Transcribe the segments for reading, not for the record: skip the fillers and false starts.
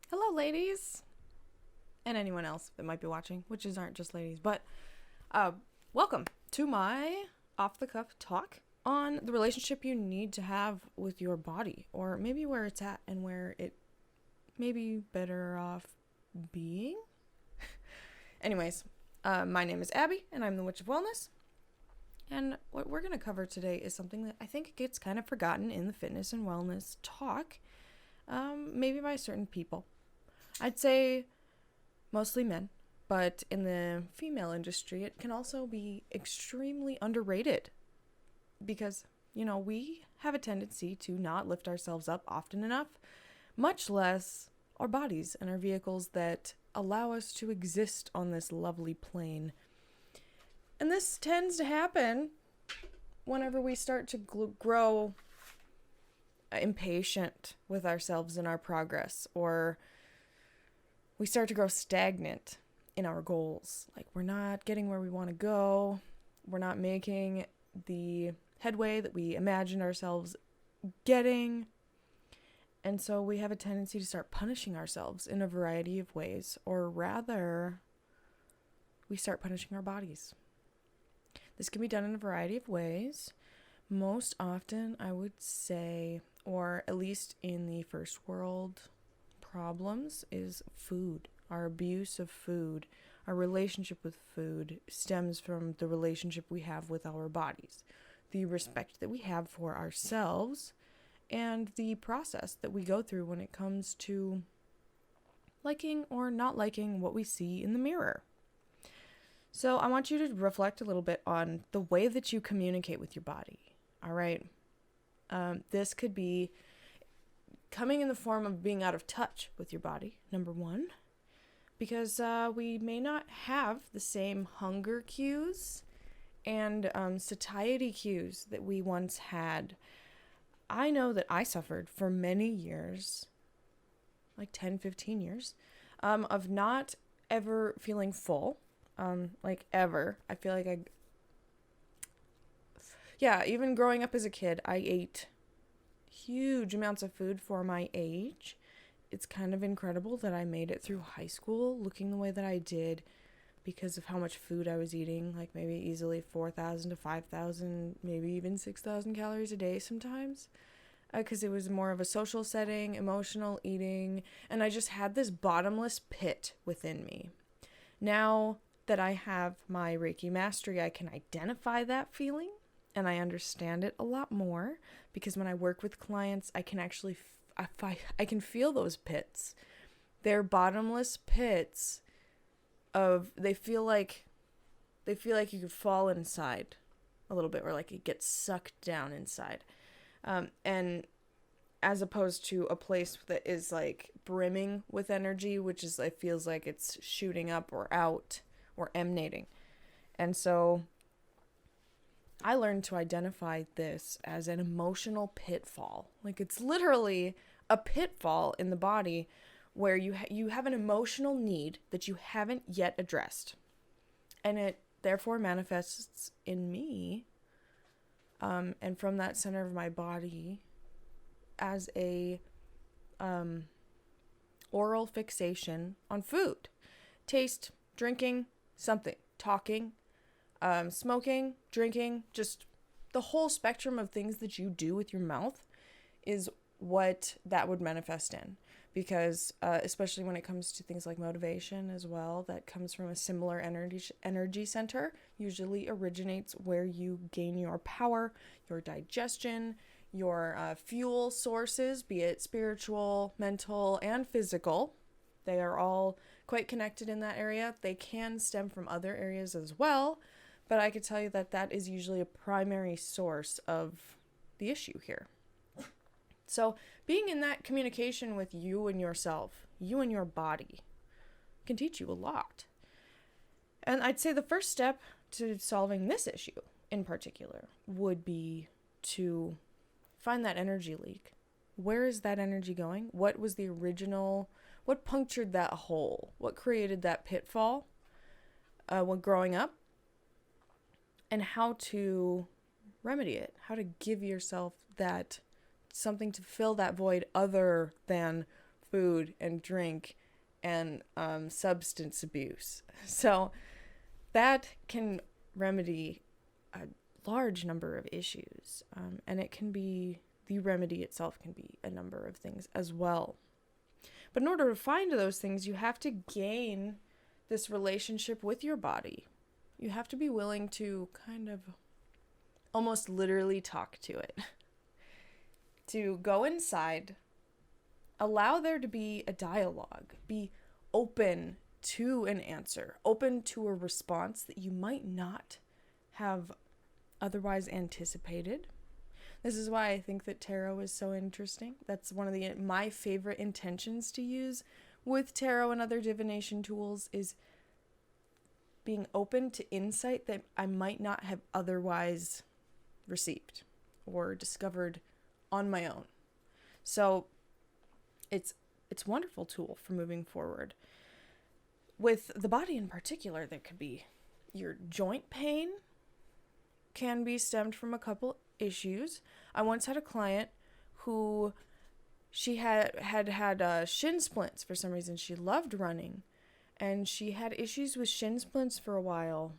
Hello, ladies, and anyone else that might be watching, witches aren't just ladies, but uh, welcome to my off the cuff talk on the relationship you need to have with your body, or maybe where it's at and where it may be better off being. Anyways, my name is Abby, and I'm the Witch of Wellness. And what we're going to cover today is something that I think gets kind of forgotten in the fitness and wellness talk, maybe by certain people. I'd say mostly men, but in the female industry, it can also be extremely underrated because, we have a tendency to not lift ourselves up often enough, much less our bodies and our vehicles that allow us to exist on this lovely plane. And this tends to happen whenever we start to grow impatient with ourselves and our progress, or we start to grow stagnant in our goals. Like, we're not getting where we want to go. We're not making the headway that we imagined ourselves getting. And so we have a tendency to start punishing ourselves in a variety of ways, or rather, we start punishing our bodies. This can be done in a variety of ways. Most often, I would say, or at least in the first world problems, is food. Our abuse of food, our relationship with food stems from the relationship we have with our bodies, the respect that we have for ourselves, and the process that we go through when it comes to liking or not liking what we see in the mirror. So I want you to reflect a little bit on the way that you communicate with your body. All right. This could be coming in the form of being out of touch with your body, number one, because we may not have the same hunger cues and satiety cues that we once had. I know that I suffered for many years, like 10, 15 years, of not ever feeling full, ever. I feel like even growing up as a kid, I ate huge amounts of food for my age. It's kind of incredible that I made it through high school looking the way that I did because of how much food I was eating, like maybe easily 4,000 to 5,000, maybe even 6,000 calories a day sometimes, because it was more of a social setting, emotional eating, and I just had this bottomless pit within me. Now that I have my Reiki mastery, I can identify that feeling and I understand it a lot more, because when I work with clients, I can actually I can feel those pits. They're bottomless pits of they feel like you could fall inside a little bit, or like it gets sucked down inside. And as opposed to a place that is like brimming with energy, which is it feels like it's shooting up or out or emanating. And so I learned to identify this as an emotional pitfall. Like, it's literally a pitfall in the body where you have an emotional need that you haven't yet addressed. And it therefore manifests in me, and from that center of my body, as a oral fixation on food. Taste, drinking, something, talking, smoking, drinking, just the whole spectrum of things that you do with your mouth is what that would manifest in. Because especially when it comes to things like motivation as well, that comes from a similar energy center, usually originates where you gain your power, your digestion, your fuel sources, be it spiritual, mental, and physical. They are all quite connected in that area. They can stem from other areas as well, but I could tell you that that is usually a primary source of the issue here. So being in that communication with you and yourself, you and your body, can teach you a lot. And I'd say the first step to solving this issue in particular would be to find that energy leak. Where is that energy going? What was the original, what punctured that hole? What created that pitfall when growing up? And how to remedy it, how to give yourself that something to fill that void other than food and drink and substance abuse. So that can remedy a large number of issues, and it can be, the remedy itself can be a number of things as well. But in order to find those things, you have to gain this relationship with your body. You have to be willing to kind of almost literally talk to it. To go inside, allow there to be a dialogue, be open to an answer, open to a response that you might not have otherwise anticipated. This is why I think that tarot is so interesting. That's one of my favorite intentions to use with tarot and other divination tools, is being open to insight that I might not have otherwise received or discovered on my own. So it's a wonderful tool for moving forward. With the body in particular, there could be your joint pain can be stemmed from a couple issues. I once had a client who she had shin splints for some reason. She loved running, and she had issues with shin splints for a while.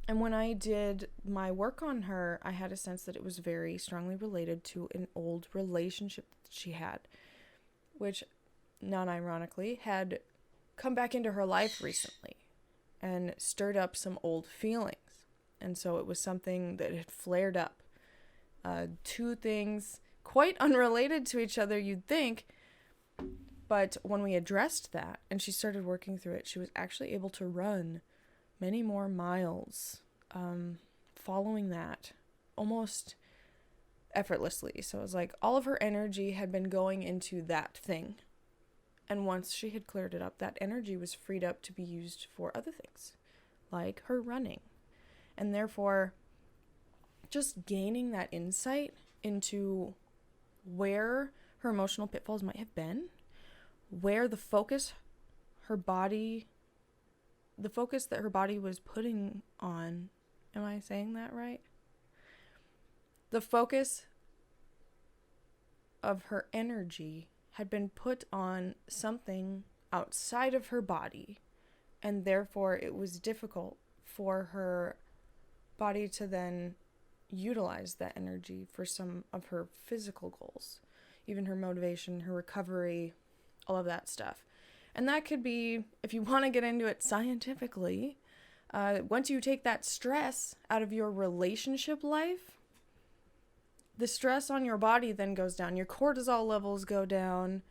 And when I did my work on her, I had a sense that it was very strongly related to an old relationship that she had, which, non-ironically, had come back into her life recently and stirred up some old feelings. And so it was something that had flared up. Two things quite unrelated to each other, you'd think. But when we addressed that and she started working through it, she was actually able to run many more miles following that, almost effortlessly. So it was like all of her energy had been going into that thing. And once she had cleared it up, that energy was freed up to be used for other things, like her running. And therefore, just gaining that insight into where her emotional pitfalls might have been, where the focus that her body was putting on, am I saying that right? The focus of her energy had been put on something outside of her body, and therefore it was difficult for her body to then utilize that energy for some of her physical goals, even her motivation, her recovery, all of that stuff. And that could be, if you want to get into it scientifically, once you take that stress out of your relationship life, the stress on your body then goes down, your cortisol levels go down,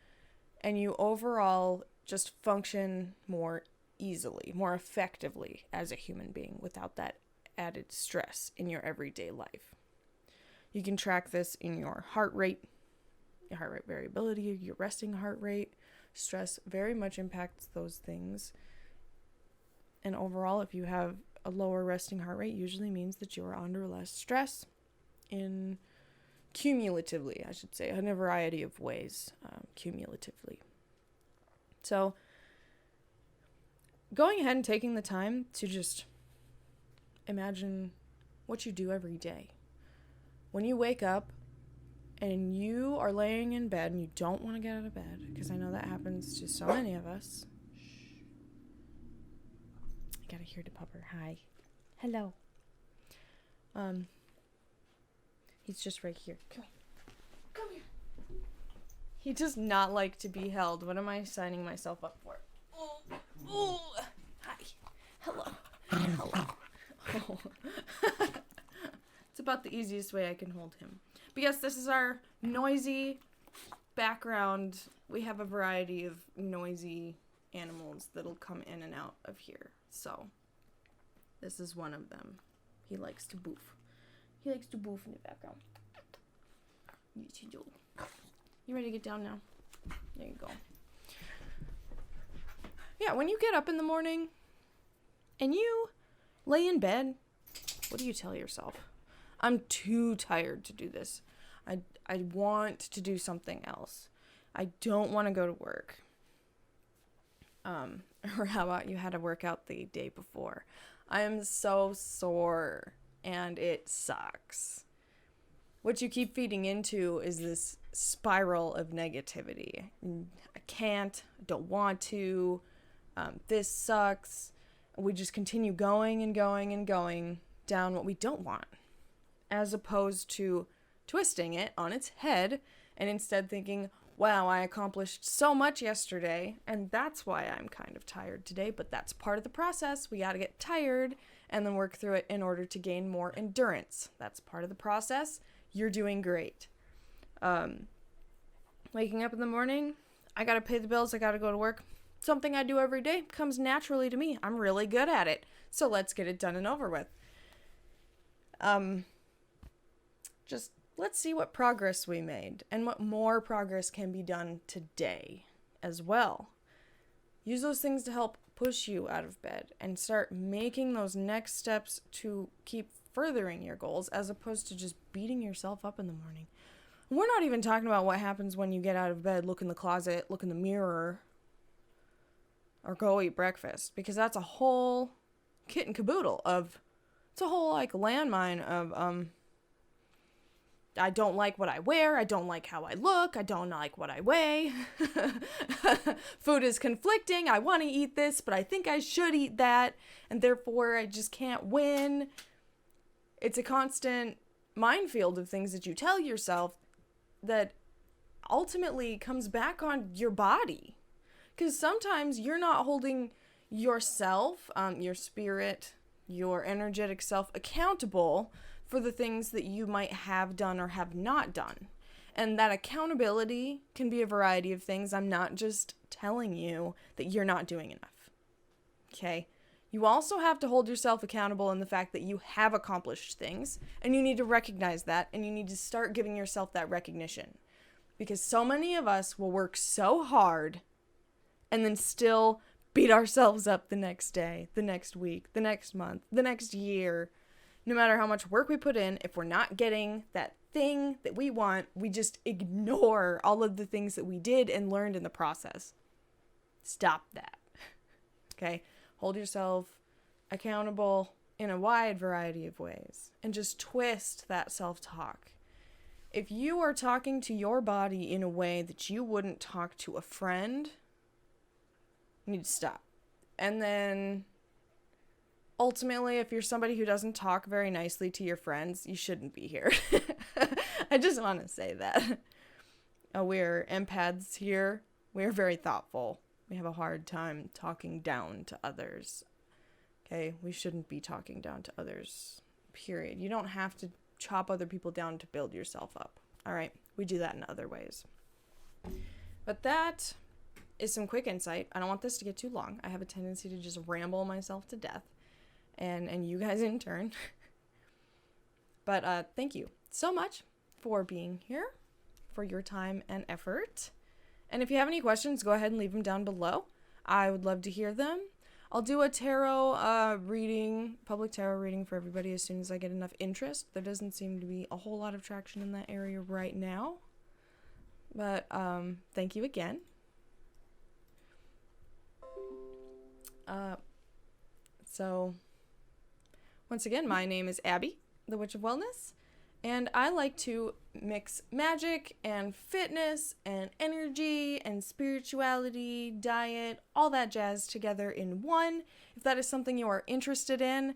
and you overall just function more easily, more effectively as a human being without that added stress in your everyday life. You can track this in your heart rate variability, your resting heart rate. Stress very much impacts those things. And overall, if you have a lower resting heart rate, usually means that you are under less stress cumulatively, I should say, in a variety of ways, cumulatively. So going ahead and taking the time to just imagine what you do every day. When you wake up and you are laying in bed and you don't want to get out of bed, because I know that happens to so many of us. I gotta hear the pupper. Hi. Hello. He's just right here. Come here. Come here. He does not like to be held. What am I signing myself up for? Oh. Hi. Hello. Hello. Oh. It's about the easiest way I can hold him. But yes, this is our noisy background. We have a variety of noisy animals that'll come in and out of here. So this is one of them. He likes to boof. He likes to boof in the background. Yes, you do. You ready to get down now? There you go. Yeah, when you get up in the morning and you lay in bed, what do you tell yourself? I'm too tired to do this. I want to do something else. I don't want to go to work. Or how about you had to work out the day before? I am so sore and it sucks. What you keep feeding into is this spiral of negativity. I can't, I don't want to, this sucks. We just continue going and going and going down what we don't want, as opposed to twisting it on its head and instead thinking, wow, I accomplished so much yesterday, and that's why I'm kind of tired today, but that's part of the process. We got to get tired and then work through it in order to gain more endurance. That's part of the process. You're doing great. Waking up in the morning, I got to pay the bills, I got to go to work. Something I do every day comes naturally to me. I'm really good at it. So let's get it done and over with. Just let's see what progress we made and what more progress can be done today as well. Use those things to help push you out of bed and start making those next steps to keep furthering your goals, as opposed to just beating yourself up in the morning. We're not even talking about what happens when you get out of bed, look in the closet, look in the mirror, or go eat breakfast, because that's a whole kit and caboodle of, it's a whole like landmine of, I don't like what I wear, I don't like how I look, I don't like what I weigh, food is conflicting, I want to eat this, but I think I should eat that, and therefore I just can't win. It's a constant minefield of things that you tell yourself that ultimately comes back on your body. Because sometimes you're not holding yourself, your spirit, your energetic self accountable for the things that you might have done or have not done. And that accountability can be a variety of things. I'm not just telling you that you're not doing enough. Okay? You also have to hold yourself accountable in the fact that you have accomplished things, and you need to recognize that, and you need to start giving yourself that recognition. Because so many of us will work so hard and then still beat ourselves up the next day, the next week, the next month, the next year. No matter how much work we put in, if we're not getting that thing that we want, we just ignore all of the things that we did and learned in the process. Stop that. Okay? Hold yourself accountable in a wide variety of ways, and just twist that self-talk. If you are talking to your body in a way that you wouldn't talk to a friend, you need to stop. And then ultimately, if you're somebody who doesn't talk very nicely to your friends, you shouldn't be here. I just want to say that. We're empaths here. We're very thoughtful. We have a hard time talking down to others. Okay? We shouldn't be talking down to others. Period. You don't have to chop other people down to build yourself up. All right? We do that in other ways. But that is some quick insight. I don't want this to get too long. I have a tendency to just ramble myself to death. And you guys in turn. But thank you so much for being here, for your time and effort. And if you have any questions, go ahead and leave them down below. I would love to hear them. I'll do a tarot reading, public tarot reading for everybody as soon as I get enough interest. There doesn't seem to be a whole lot of traction in that area right now. But thank you again. So once again, my name is Abby, the Witch of Wellness, and I like to mix magic and fitness and energy and spirituality, diet, all that jazz together in one. If that is something you are interested in,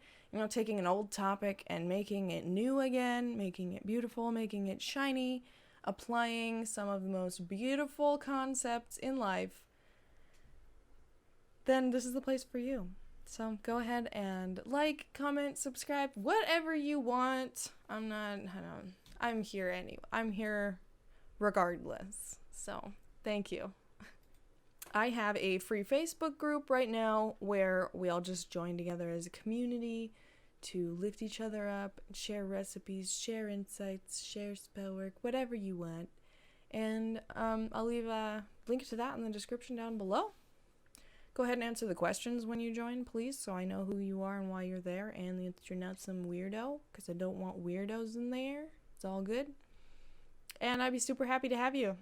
taking an old topic and making it new again, making it beautiful, making it shiny, applying some of the most beautiful concepts in life, then this is the place for you. So go ahead and like, comment, subscribe, whatever you want. I'm here anyway. I'm here regardless. So thank you. I have a free Facebook group right now where we all just join together as a community to lift each other up, share recipes, share insights, share spell work, whatever you want. And I'll leave a link to that in the description down below. Go ahead and answer the questions when you join, please, so I know who you are and why you're there, and that you're not some weirdo, because I don't want weirdos in there. It's all good. And I'd be super happy to have you.